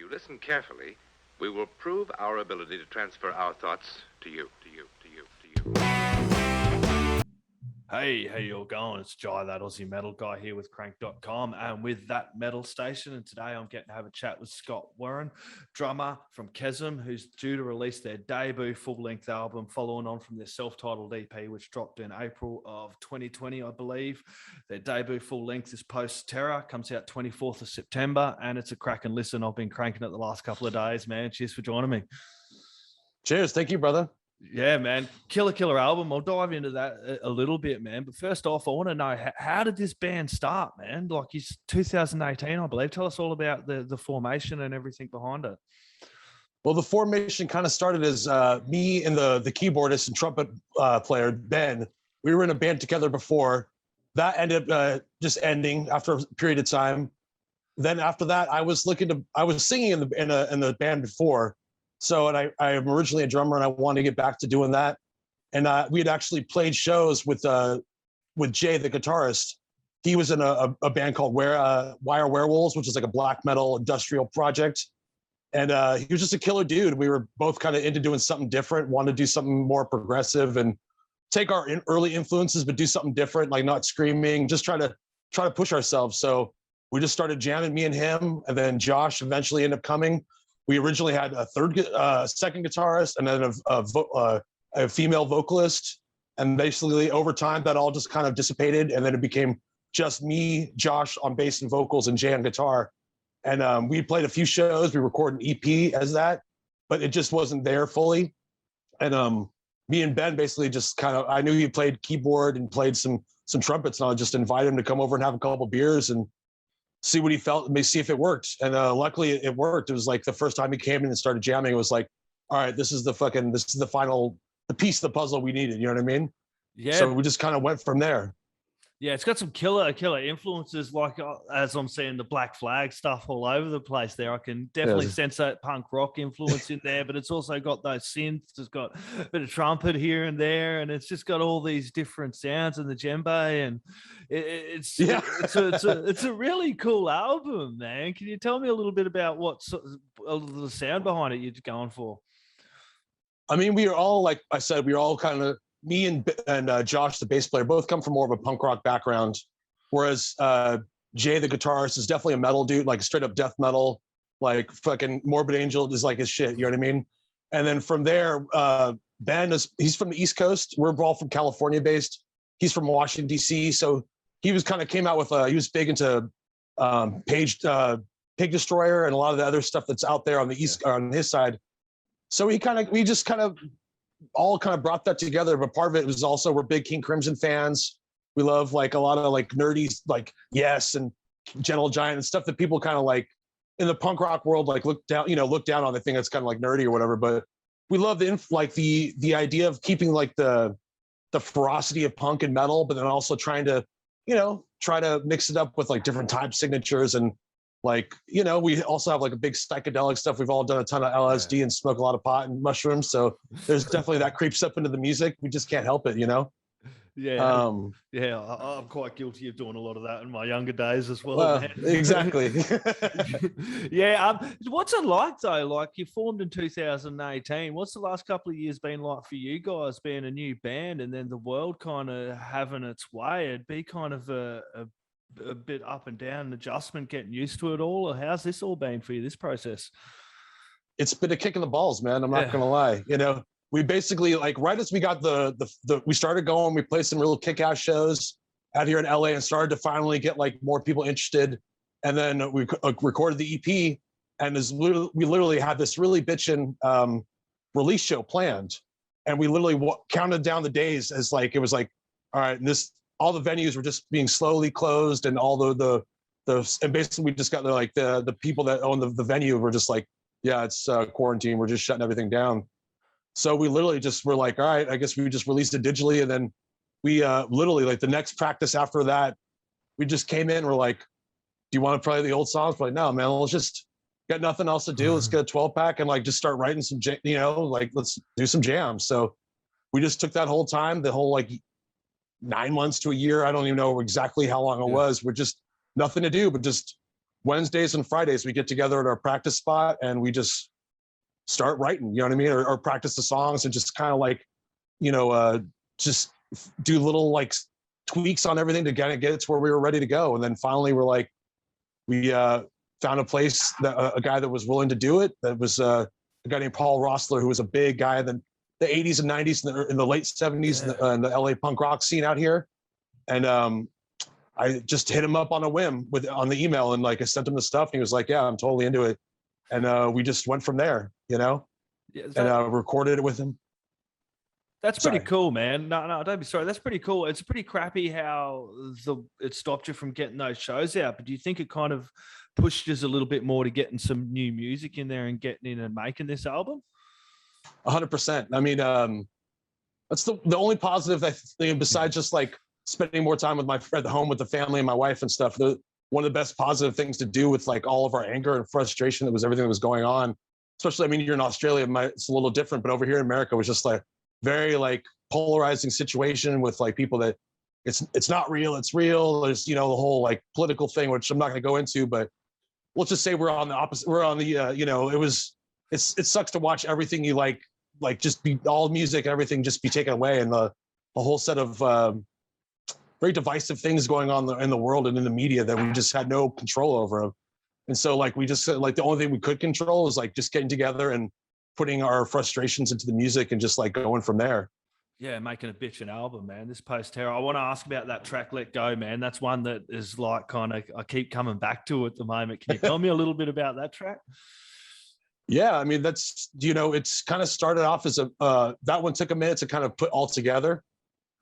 you listen carefully, we will prove our ability to transfer our thoughts to you. Hey, how you all going? It's Jai, that Aussie metal guy here with Crank.com and with That Metal Station. And today I'm getting to have a chat with Scott Werren, drummer from Kesem, who's due to release their debut full-length album following on from their self-titled EP, which dropped in April of 2020, I believe. Their debut full-length is Post-Terra, comes out 24th of September, and it's a cracking listen. I've been cranking it the last couple of days, man. Cheers for joining me. Cheers. Thank you, brother. Yeah, man. Killer album. I'll dive into that a little bit, man. But first off, I want to know, how did this band start, man? Like, it's 2018, I believe. Tell us all about the formation and everything behind it. Well, the formation kind of started as me and the keyboardist and trumpet player, Ben. We were in a band together before. That ended up just ending after a period of time. Then after that, I was singing in the band before. So, and I am originally a drummer, and I wanted to get back to doing that. And we had actually played shows with Jay, the guitarist. He was in a band called Wire Werewolves, which is like a black metal industrial project. And he was just a killer dude. We were both kind of into doing something different, wanted to do something more progressive and take our early influences, but do something different, like not screaming, just try to push ourselves. So we just started jamming, me and him, and then Josh eventually ended up coming. We originally had a second guitarist, and then a female vocalist. And basically over time that all just kind of dissipated. And then it became just me, Josh on bass and vocals, and Jay on guitar. And we played a few shows. We recorded an EP as that, but it just wasn't there fully. And me and Ben basically just kind of, I knew he played keyboard and played some trumpets, and I just invited him to come over and have a couple beers and see what he felt, and see if it worked. And luckily it worked. It was like the first time he came in and started jamming, it was like, all right, this is the piece of the puzzle we needed. You know what I mean? Yeah. So we just kind of went from there. Yeah, it's got some killer influences, like as I'm seeing the Black Flag stuff all over the place there. I can definitely sense that punk rock influence in there, but it's also got those synths. It's got a bit of trumpet here and there, and it's just got all these different sounds in the djembe, and it's a really cool album, man. Can you tell me a little bit about what's the sound behind it you're going for? I mean, we are all, like I said, we are all kind of, me and Josh, the bass player, both come from more of a punk rock background, whereas Jay, the guitarist, is definitely a metal dude, like straight up death metal, like fucking Morbid Angel is like his shit, you know what I mean? And then from there, Ben he's from the East Coast. We're all from California based. He's from Washington, D.C. So he was kind of came out with, he was big into Pig Destroyer and a lot of the other stuff that's out there on the East, on his side. So we just kind of all kind of brought that together, but part of it was also we're big King Crimson fans. We love like a lot of like nerdy, like Yes and Gentle Giant and stuff that people kind of like in the punk rock world like look down on the thing that's kind of like nerdy or whatever. But we love the idea of keeping like the ferocity of punk and metal, but then also trying to mix it up with like different time signatures and like, we also have like a big psychedelic stuff. We've all done a ton of LSD and smoke a lot of pot and mushrooms. So there's definitely that creeps up into the music. We just can't help it, Yeah. I'm quite guilty of doing a lot of that in my younger days as well. Exactly. Yeah. What's it like though? Like, you formed in 2018. What's the last couple of years been like for you guys, being a new band and then the world kind of having its way? It'd be kind of a bit up and down, an adjustment, getting used to it all. Or how's this all been for you, this process? It's been a kick in the balls, man. I'm not gonna lie. We basically, like, right as we got we started going, we played some real kick-ass shows out here in LA and started to finally get like more people interested. And then we recorded the EP, and we literally had this really bitchin' release show planned, and we literally counted down the days as like, it was like, all right, and all the venues were just being slowly closed, and all and basically we just got like the people that own the venue were just like, yeah, it's quarantine, we're just shutting everything down. So we literally just were like, all right, I guess we just released it digitally. And then we literally, like, the next practice after that, we just came in and we're like, do you want to play the old songs? We're like, no, man, let's just got nothing else to do. Let's get a 12-pack and like just start writing some, like let's do some jams. So we just took that whole time, the whole like 9 months to a year. I don't even know exactly how long it was. We're just nothing to do, but just Wednesdays and Fridays, we get together at our practice spot and we just start writing, you know what I mean? Or practice the songs and just kind of like, just do little like tweaks on everything to kind of get it to where we were ready to go. And then finally we're like, we found a place, that a guy that was willing to do it. That was a guy named Paul Rossler, who was a big guy in the 80s and 90s, in the late 70s in the LA punk rock scene out here. And I just hit him up on a whim on the email, and like I sent him the stuff and he was like, yeah, I'm totally into it. And we just went from there, and recorded it with him. That's pretty cool, man. No, don't be sorry. That's pretty cool. It's pretty crappy how it stopped you from getting those shows out, but do you think it kind of pushed us a little bit more to getting some new music in there and getting in and making this album? 100%. I mean, that's the only positive thing besides just like spending more time with at home with the family and my wife and stuff. One of the best positive things to do with like all of our anger and frustration everything that was going on, especially, I mean, you're in Australia, it's a little different, but over here in America, it was just like very like polarizing situation with like people that it's not real, it's real. There's, the whole like political thing, which I'm not going to go into, but let's just say we're on the opposite. We're on the, it sucks to watch everything you like just be all music, everything just be taken away. And the whole set of very divisive things going on in the world and in the media that we just had no control over. And so like, we just like, the only thing we could control is like just getting together and putting our frustrations into the music and just like going from there. Yeah, making a bitchin' album, man. This Post-Terra. I want to ask about that track, Let Go, man. That's one that is like kind of, I keep coming back to at the moment. Can you tell me a little bit about that track? Yeah, I mean, that's, it's kind of started off as that one took a minute to kind of put all together.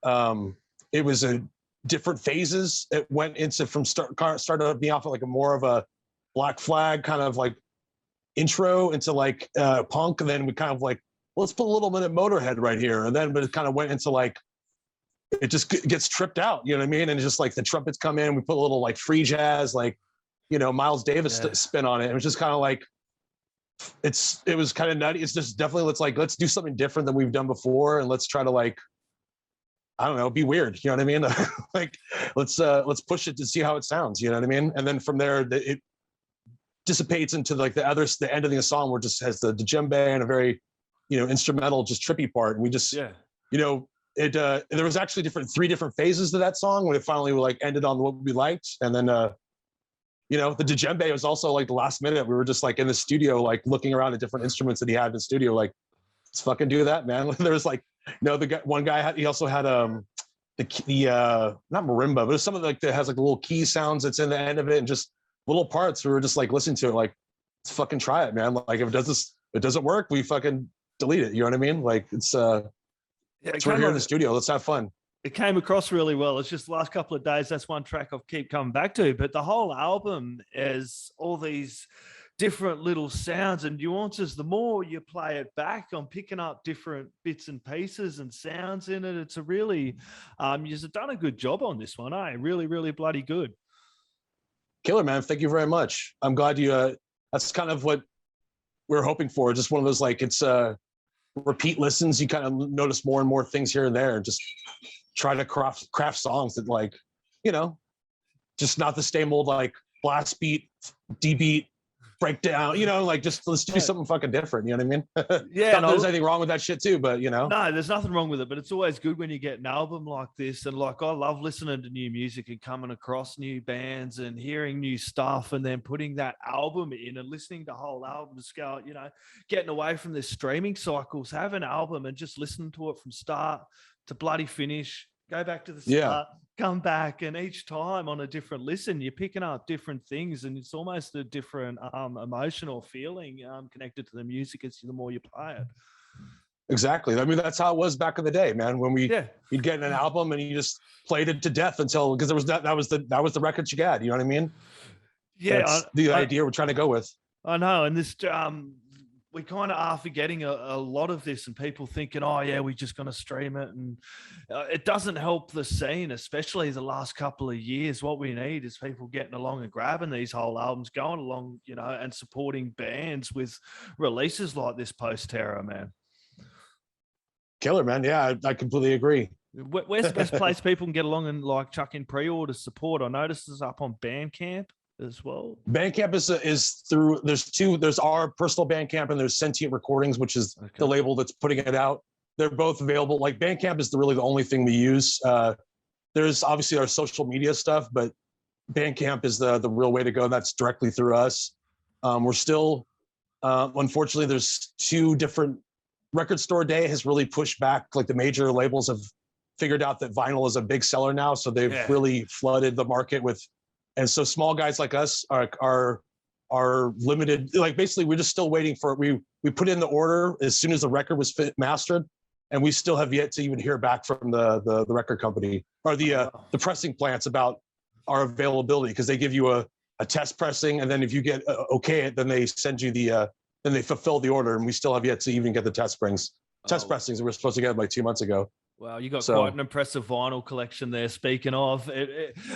It was a different phases. It went into started me off like a more of a Black Flag kind of like intro into like punk. And then we kind of like, let's put a little bit of Motorhead right here. And then, but it kind of went into like, it just gets tripped out, you know what I mean? And it's just like the trumpets come in, we put a little like free jazz, like, Miles Davis spin on it. It was just kind of like, it was kind of nutty. It's just definitely, let's do something different than we've done before. And let's try to like, I don't know, be weird. You know what I mean? Like, let's push it to see how it sounds. You know what I mean? And then from there, it dissipates into like the end of the song where it just has the djembe and a very, instrumental, just trippy part. And we just, there was actually three different phases to that song when it finally like ended on what we liked. And then, the djembe was also like the last minute. We were just like in the studio, like looking around at different instruments that he had in the studio, like, let's fucking do that, man. There was like, one guy he also had the not marimba, but it's something like that has like little key sounds that's in the end of it and just little parts. We were just like listening to it, like, let's fucking try it, man. Like if it doesn't work, we fucking delete it. You know what I mean? Like it's we're here in the studio. Let's have fun. It came across really well. It's just the last couple of days, that's one track I'll keep coming back to. But the whole album is all these different little sounds and nuances. The more you play it back, I'm picking up different bits and pieces and sounds in it. It's a really, you've done a good job on this one, eh? Really, really bloody good. Killer, man. Thank you very much. I'm glad you, that's kind of what we're hoping for. Just one of those, like, it's repeat listens. You kind of notice more and more things here and there and just try to craft songs that like, just not the same old like blast beat, D beat, breakdown, like just let's do something fucking different. You know what I mean? Yeah. Not there's anything wrong with that shit too, but No, there's nothing wrong with it, but it's always good when you get an album like this. And like, I love listening to new music and coming across new bands and hearing new stuff and then putting that album in and listening to whole albums, getting away from the streaming cycles, have an album and just listen to it from start to bloody finish, go back to the start, come back, and each time on a different listen, you're picking up different things, and it's almost a different emotional feeling connected to the music as the more you play it. Exactly. I mean, that's how it was back in the day, man. When you'd get an album and you just played it to death until because that was the records you got. You know what I mean? Yeah, that's the idea we're trying to go with. I know, and this we kind of are forgetting a lot of this and people thinking, oh yeah, we're just going to stream it. And it doesn't help the scene, especially the last couple of years. What we need is people getting along and grabbing these whole albums, going along, and supporting bands with releases like this Post-Terra, man. Killer, man. Yeah, I completely agree. Where's the best place people can get along and like chuck in pre-order support? I noticed it's up on Bandcamp as well? Bandcamp is through. There's our personal Bandcamp and there's Sentient Recordings, which is the label that's putting it out. They're both available. Like Bandcamp is really the only thing we use. There's obviously our social media stuff, but Bandcamp is the real way to go. That's directly through us. We're still, unfortunately, there's two different. Record Store Day has really pushed back. Like the major labels have figured out that vinyl is a big seller now, so they've really flooded the market with. And so small guys like us are limited. Like basically, we're just still waiting for we put in the order as soon as the record was mastered, and we still have yet to even hear back from the record company or the pressing plants about our availability, because they give you a test pressing, and then if you get okay it, then they send you then they fulfill the order, and we still have yet to even get the test pressings we were supposed to get like 2 months ago. Wow, you got quite an impressive vinyl collection there. Speaking of,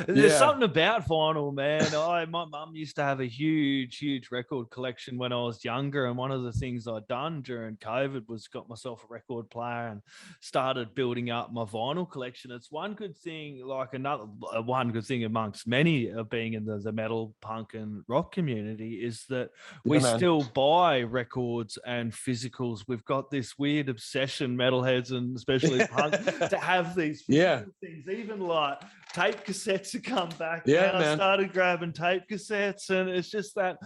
there's something about vinyl, man. My mum used to have a huge record collection when I was younger, and one of the things I'd done during COVID was got myself a record player and started building up my vinyl collection. It's one good thing, like one good thing amongst many of being in the metal, punk, and rock community is that we still buy records and physicals. We've got this weird obsession, metalheads and especially punk, to have these things, even like tape cassettes to come back. I started grabbing tape cassettes, and it's just that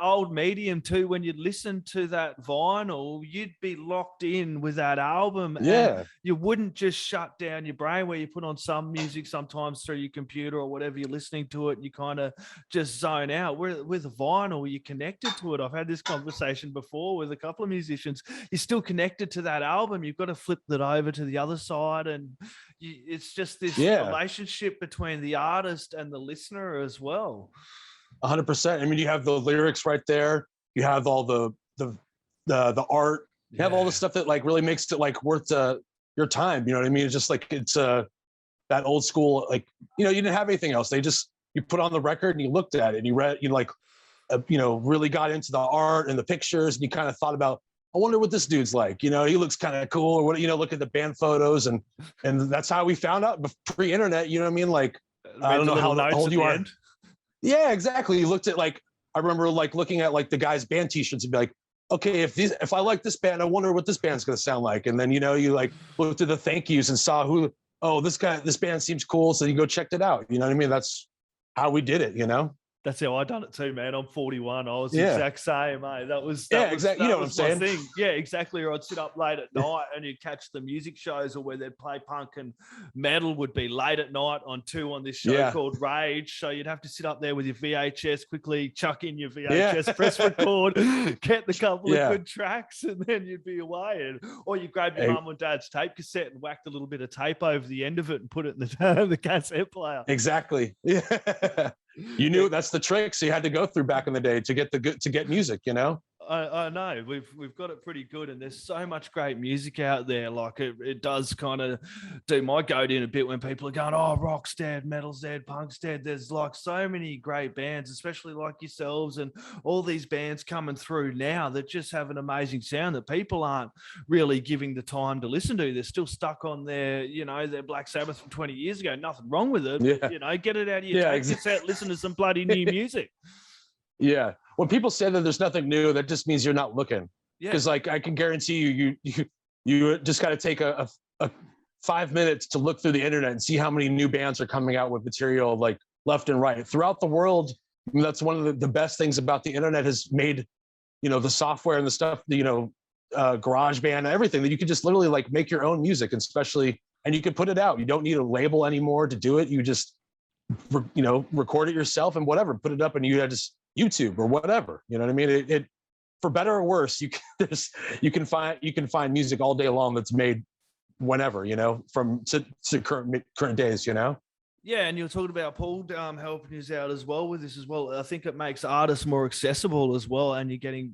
old medium too. When you'd listen to that vinyl, you'd be locked in with that album, and you wouldn't just shut down your brain where you put on some music sometimes through your computer or whatever you're listening to it, and you kind of just zone out. With a vinyl, you're connected to it. I've had this conversation before with a couple of musicians. You're still connected to that album. You've got to flip that over to the other side, and it's just this relationship between the artist and the listener as well. 100%. I mean, you have the lyrics right there. You have all the art. You have all the stuff that like really makes it like worth your time. You know what I mean? It's just like it's that old school, like, you didn't have anything else. You put on the record and you looked at it and you read, really got into the art and the pictures, and you kind of thought about, I wonder what this dude's like. He looks kind of cool, or what, look at the band photos, and that's how we found out pre-internet. You know what I mean? Like, I don't know how old you are. Yeah, exactly. You looked at I remember looking at the guys' band T-shirts and be like, okay, if I like this band, I wonder what this band's gonna sound like. And then you looked at the thank yous and saw this band seems cool, so you go checked it out. You know what I mean? That's how we did it. That's how I done it too, man. I'm 41. I was the exact same, mate. That was exactly. You know what I'm saying? Thing. Yeah, exactly. Or I'd sit up late at night and you'd catch the music shows, or where they'd play punk and metal would be late at night on this show called Rage. So you'd have to sit up there with your VHS, quickly chuck in your VHS, press record, get the couple of good tracks, and then you'd be away. Or you grab your mum and dad's tape cassette and whacked a little bit of tape over the end of it and put it in the cassette player. Exactly. Yeah. You knew that's the trick. So you had to go through back in the day to get music, I know we've got it pretty good, and there's so much great music out there. Like it does kind of do my goat in a bit when people are going, oh, rock's dead, metal's dead, punk's dead. There's so many great bands, especially like yourselves and all these bands coming through now that just have an amazing sound that people aren't really giving the time to listen to. They're still stuck on their Black Sabbath from 20 years ago. Nothing wrong with it. But, get it out of your tape cassette, listen to some bloody new music. Yeah. When people say that there's nothing new, that just means you're not looking. Because I can guarantee you just got to take a 5 minutes to look through the internet and see how many new bands are coming out with material left and right throughout the world. I mean, that's one of the best things about the internet, has made, the software and the stuff, GarageBand, everything, that you can just literally make your own music, and you can put it out. You don't need a label anymore to do it. You just, record it yourself and whatever, put it up, and you just YouTube or whatever. You know what I mean? It for better or worse, you can find music all day long that's made whenever, from to current days, Yeah, and you're talking about Paul helping us out as well with this as well. I think it makes artists more accessible as well, and you're getting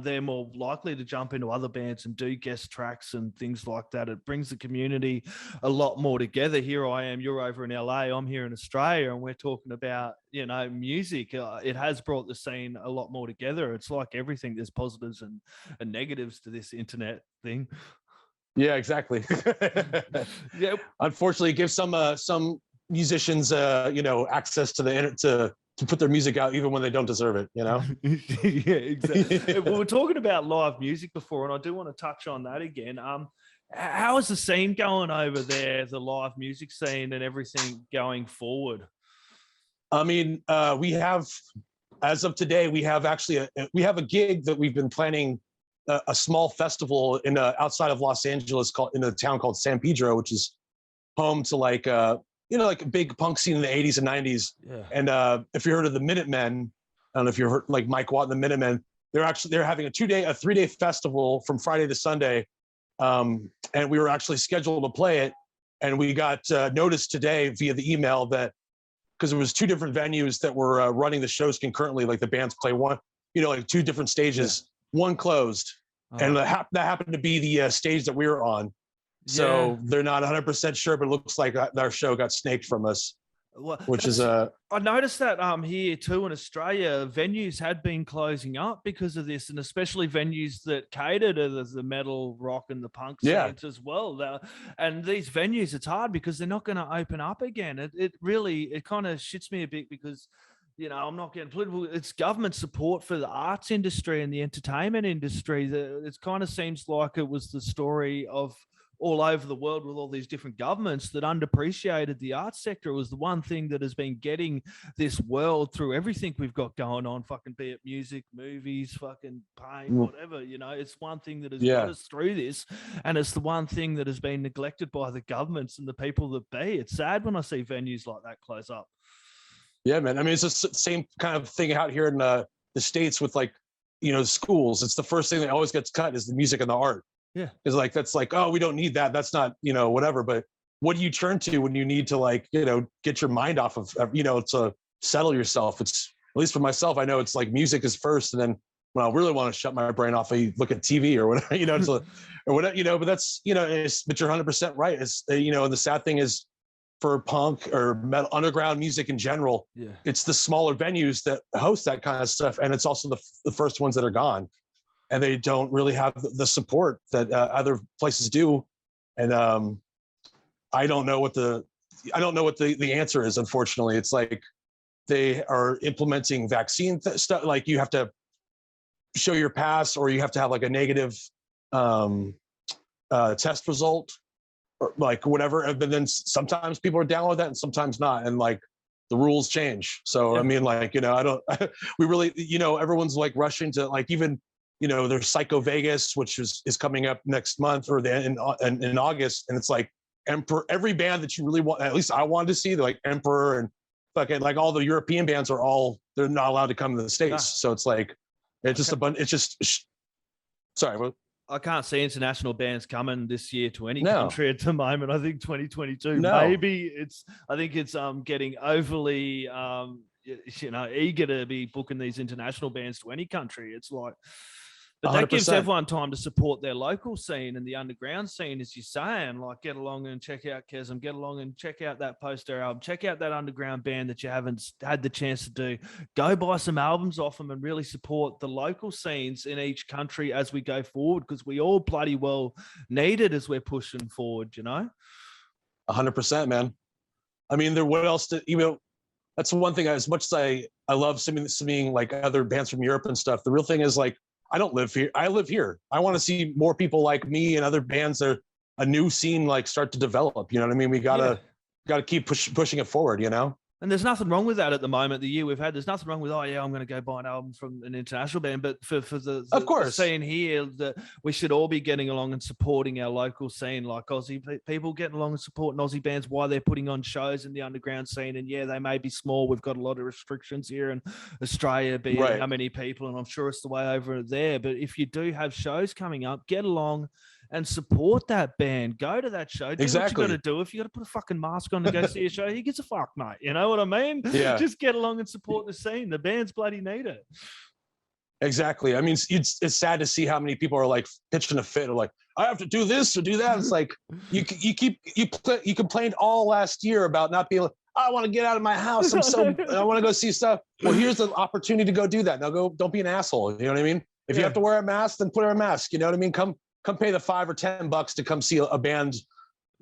they're more likely to jump into other bands and do guest tracks and things like that. It brings the community a lot more together. Here I am, you're over in LA, I'm here in Australia, and we're talking about music. It has brought the scene a lot more together. It's like everything, there's positives and negatives to this internet thing. Yeah, exactly. Unfortunately, it gives some musicians, access to the internet to put their music out even when they don't deserve it, Yeah, exactly. We were talking about live music before, and I do want to touch on that again. How is the scene going over there, the live music scene and everything going forward? I mean, we have, as of today, we have actually we have a gig that we've been planning, a small festival in outside of Los Angeles in a town called San Pedro, which is home to like a big punk scene in the 80s and 90s. Yeah. And if you heard of the Minutemen, I don't know if you heard like Mike Watt and the Minutemen, they're having a 3-day festival from Friday to Sunday. And we were actually scheduled to play it. And we got notice today via the email that, because there was 2 different venues that were running the shows concurrently, like the bands play one, like 2 different stages, one closed. And that happened to be the stage that we were on. So they're not 100% sure, but it looks like our show got snaked from us, which is I noticed that here too in Australia, venues had been closing up because of this, and especially venues that cater to the metal, rock, and the punk scenes as well. And these venues, it's hard because they're not going to open up again. It kind of shits me a bit because, I'm not getting political. It's government support for the arts industry and the entertainment industry. It kind of seems like it was the story of all over the world with all these different governments that underappreciated the arts sector. It was the one thing that has been getting this world through everything we've got going on, fucking be it music, movies, fucking paint, whatever, it's one thing that has got us through this. And it's the one thing that has been neglected by the governments and the people that be. It's sad when I see venues like that close up. Yeah, man. I mean, it's the same kind of thing out here in the States with like, schools. It's the first thing that always gets cut is the music and the art. Yeah. It's like, that's like, oh, we don't need that. That's not, whatever. But what do you turn to when you need to like, get your mind off of, to settle yourself? It's, at least for myself, I know it's like music is first. And then when I really want to shut my brain off, I look at TV or whatever, or whatever, but that's, but you're 100% right. It's, and the sad thing is for punk or metal, underground music in general, it's the smaller venues that host that kind of stuff. And it's also the first ones that are gone. And they don't really have the support that other places do, and I don't know what the answer is. Unfortunately, it's like they are implementing vaccine stuff. Like you have to show your pass, or you have to have like a negative test result, or like whatever. But then sometimes people are down with that, and sometimes not. And like the rules change. So I mean, like we really everyone's like rushing to like even. There's Psycho Vegas, which is coming up next month or in August. And it's like Emperor, every band that you really want, at least I wanted to see, they're like Emperor and fucking like all the European bands they're not allowed to come to the States. So it's like, it's just a bunch, it's just, sorry. Well, I can't see international bands coming this year to any country at the moment. I think 2022, maybe I think it's getting overly, eager to be booking these international bands to any country. It's like, but that 100%. gives everyone time to support their local scene and the underground scene, as you're saying. Like, get along and check out Kesem, get along and check out that Post-Terra album, check out that underground band that you haven't had the chance to do. Go buy some albums off them and really support the local scenes in each country as we go forward, because we all bloody well need it as we're pushing forward, 100%, man. I mean, what else that's the one thing, as much as I love seeing like other bands from Europe and stuff, the real thing is like, I don't live here. I live here. I want to see more people like me and other bands that are a new scene like start to develop. You know what I mean? We gotta keep pushing it forward. And there's nothing wrong with that at the moment. The year we've had, there's nothing wrong with, I'm going to go buy an album from an international band. But for the scene here, that we should all be getting along and supporting our local scene, like Aussie people getting along and supporting Aussie bands while they're putting on shows in the underground scene. And they may be small. We've got a lot of restrictions here in Australia, being how many people, and I'm sure it's the way over there. But if you do have shows coming up, get along and support that band. Go to that show. Do what you got to do. If you got to put a fucking mask on to go see a show, who gives a fuck, mate? You know what I mean? Yeah. Just get along and support the scene. The bands bloody need it. Exactly. I mean, it's sad to see how many people are like pitching a fit, or like, I have to do this or do that. It's like you complained all last year about not being. I want to get out of my house. I want to go see stuff. Well, here's the opportunity to go do that. Now go. Don't be an asshole. You know what I mean? If you have to wear a mask, then put on a mask. You know what I mean? Come pay the $5 or $10 to come see a band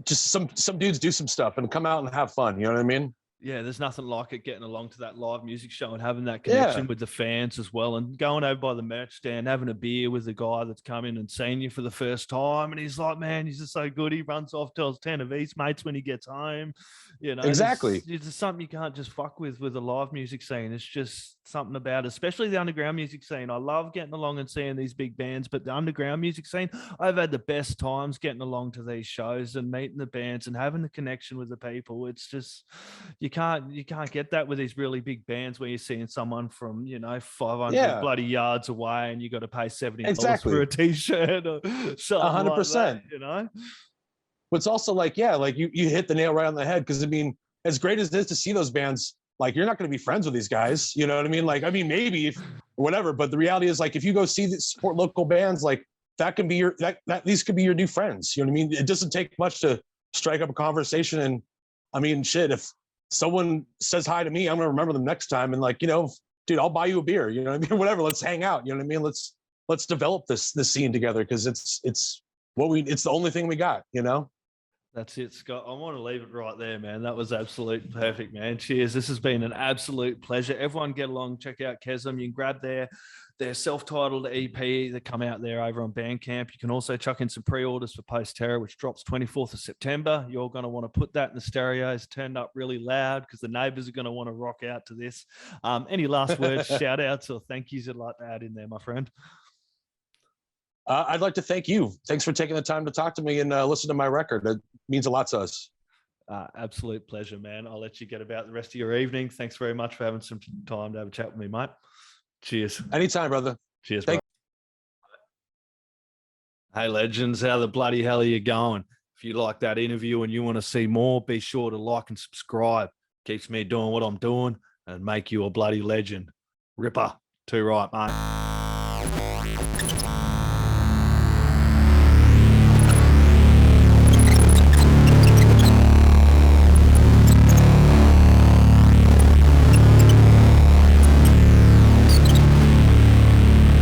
just some dudes do some stuff and come out and have fun. You know what I mean? Yeah, there's nothing like it getting along to that live music show and having that connection with the fans as well, and going over by the merch stand, having a beer with the guy that's come in and seen you for the first time. And he's like, man, he's just so good. He runs off, tells 10 of his mates when he gets home. You know, exactly. It's something you can't just fuck with a live music scene. It's just something about it, especially the underground music scene. I love getting along and seeing these big bands, but the underground music scene, I've had the best times getting along to these shows and meeting the bands and having the connection with the people. It's just, you can't get that with these really big bands where you're seeing someone from 500 bloody yards away and you got to pay $70 for a t-shirt or something 100%. Like that, you know. But it's also like you hit the nail right on the head, because I mean, as great as it is to see those bands, like, you're not going to be friends with these guys, you know what I mean? Like, I mean, maybe if whatever, but the reality is, like, if you go support local bands, like, that can be these could be your new friends. You know what I mean? It doesn't take much to strike up a conversation. And I mean, shit, if someone says hi to me, I'm gonna remember them next time. And, like, dude, I'll buy you a beer. You know what I mean? Whatever. Let's hang out. You know what I mean? Let's develop this scene together, because it's the only thing we got. You know. That's it, Scott. I want to leave it right there, man. That was absolute perfect, man. Cheers. This has been an absolute pleasure. Everyone get along, check out Kesem. You can grab their self-titled EP that come out there over on Bandcamp. You can also chuck in some pre-orders for Post-Terra, which drops 24th of September. You're going to want to put that in the stereos, turned up really loud, because the neighbors are going to want to rock out to this. Any last words, shout outs, or thank yous you'd like to add in there, my friend? I'd like to thank you. Thanks for taking the time to talk to me and listen to my record. It means a lot to us. Absolute pleasure, man. I'll let you get about the rest of your evening. Thanks very much for having some time to have a chat with me, mate. Cheers. Anytime, brother. Cheers, bro. Hey, legends, how the bloody hell are you going? If you like that interview and you want to see more, be sure to like and subscribe. Keeps me doing what I'm doing and make you a bloody legend. Ripper. Too right, mate.